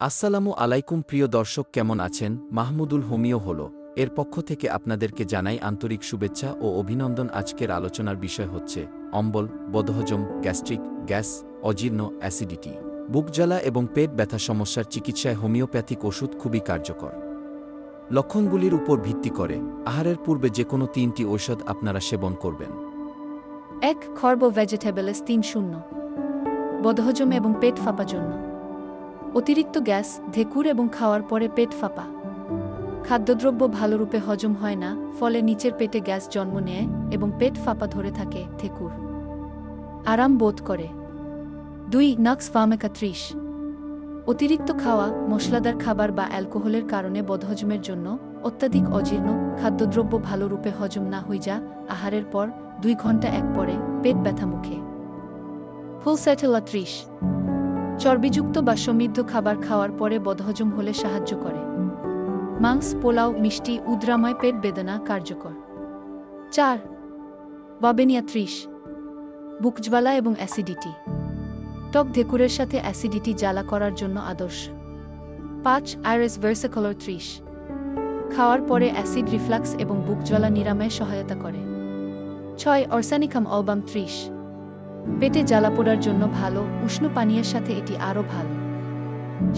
আসসালামু আলাইকুম প্রিয় দর্শক, কেমন আছেন? মাহমুদুল হোমিও হল এর পক্ষ থেকে আপনাদেরকে জানাই আন্তরিক শুভেচ্ছা ও অভিনন্দন। আজকের আলোচনার বিষয় হচ্ছে অম্বল, বদহজম, গ্যাস্ট্রিক, গ্যাস, অজীর্ণ, অ্যাসিডিটি, বুক জ্বালা এবং পেট ব্যথা সমস্যার চিকিৎসায় হোমিওপ্যাথিক ওষুধ খুবই কার্যকর। লক্ষণগুলির উপর ভিত্তি করে আহারের পূর্বে যে কোনো 3টি ঔষধ আপনারা সেবন করবেন। 1. খর্ব ভেজিটেবলস 3.0 বদহজম এবং পেট ফাঁপা জন্য। অতিরিক্ত গ্যাস, ধেকুর এবং খাওয়ার পরে পেট ফাঁপা। খাদ্যদ্রব্য ভালোরূপে হজম হয় না, ফলে নিচের পেটে গ্যাস জন্ম নেয় এবং পেট ফাঁপা ধরে থাকে। ধেকুর আরাম বোধ করে। 2. নক্স ভামেকা 30 অতিরিক্ত খাওয়া, মশলাদার খাবার বা অ্যালকোহলের কারণে বদহজমের জন্য। অত্যাধিক অজীর্ণ, খাদ্যদ্রব্য ভালোরূপে হজম না হয়ে যা আহারের পর 2 ঘন্টা এক পরে পেট ব্যথা মুখে। ফুলসেটেলা 30 চর্বিযুক্ত বা সমৃদ্ধ খাবার খাওয়ার পরে বদহজম হলে সাহায্য করে। মাংস, পোলাও, মিষ্টি, উদ্রাময় পেট বেদনা কার্যকর। 4. বাবেনিয়া 30 বুকজ্বালা এবং অ্যাসিডিটি। টক ধেকুরের সাথে অ্যাসিডিটি জ্বালা করার জন্য আদর্শ। 5. আইরিস ভার্সিকোলার 30 খাওয়ার পরে অ্যাসিড রিফ্লাক্স এবং বুকজ্বালা নিরাময়ে সহায়তা করে। 6. অরসানিকাম অলবাম 30 পেটে জ্বালা পোড়ার জন্য ভালো, উষ্ণ পানীয়ের সাথে এটি আরও ভালো।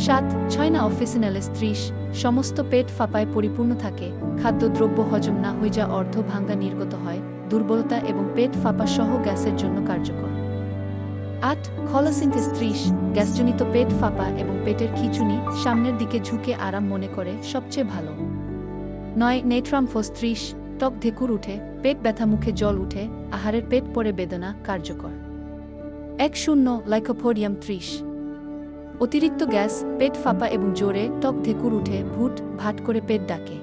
7. ছয়না অফিসিনালিস 30 সমস্ত পেট ফাঁপায় পরিপূর্ণ থাকে, খাদ্যদ্রব্য হজম না হয়ে যা অর্ধ ভাঙ্গা নির্গত হয়, দুর্বলতা এবং পেট ফাঁপা সহ গ্যাসের জন্য কার্যকর। 8. খলসিনথিস 30 গ্যাসজনিত পেট ফাঁপা এবং পেটের খিঁচুনি, সামনের দিকে ঝুঁকে আরাম মনে করে সবচেয়ে ভালো। 9. নেট্রামফোস 30 টক ধেকুর উঠে, পেট ব্যথা, মুখে জল উঠে, আহারের পেট পরে বেদনা কার্যকর। 10. লাইকোপোডিয়াম 30 অতিরিক্ত গ্যাস, পেট ফাঁপা এবং জোরে টক ধেকুর উঠে, ভুট ভাট করে পেট ডাকে,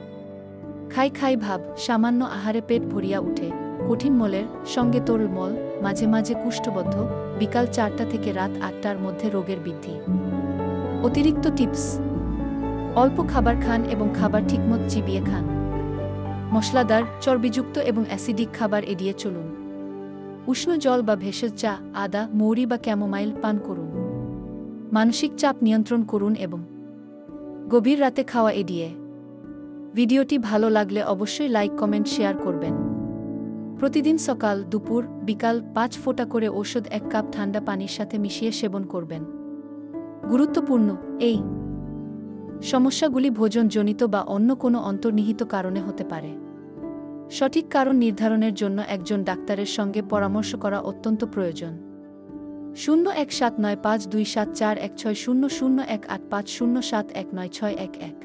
খাই খাই ভাব, সামান্য আহারে পেট ভরিয়া উঠে, কঠিন মলের সঙ্গে তরল মল, মাঝে মাঝে কুষ্ঠবদ্ধ, বিকাল 4টা থেকে রাত 8টার মধ্যে রোগের বৃদ্ধি। অতিরিক্ত টিপস: অল্প খাবার খান এবং খাবার ঠিকমত চিবিয়ে খান। মশলাদার, চর্বিযুক্ত এবং অ্যাসিডিক খাবার এড়িয়ে চলুন। উষ্ণ জল বা ভেষজ চা, আদা, মৌরি বা ক্যামোমাইল পান করুন। মানসিক চাপ নিয়ন্ত্রণ করুন এবং গভীর রাতে খাওয়া এড়িয়ে। ভিডিওটি ভালো লাগলে অবশ্যই লাইক, কমেন্ট, শেয়ার করবেন। প্রতিদিন সকাল, দুপুর, বিকাল 5 ফোঁটা করে ওষুধ 1 কাপ ঠান্ডা পানির সাথে মিশিয়ে সেবন করবেন। গুরুত্বপূর্ণ: এই সমস্যাগুলি ভোজনজনিত বা অন্য কোনো অন্তর্নিহিত কারণে হতে পারে। সঠিক কারণ নির্ধারণের জন্য একজন ডাক্তারের সঙ্গে পরামর্শ করা অত্যন্ত প্রয়োজন। 017952741600185071961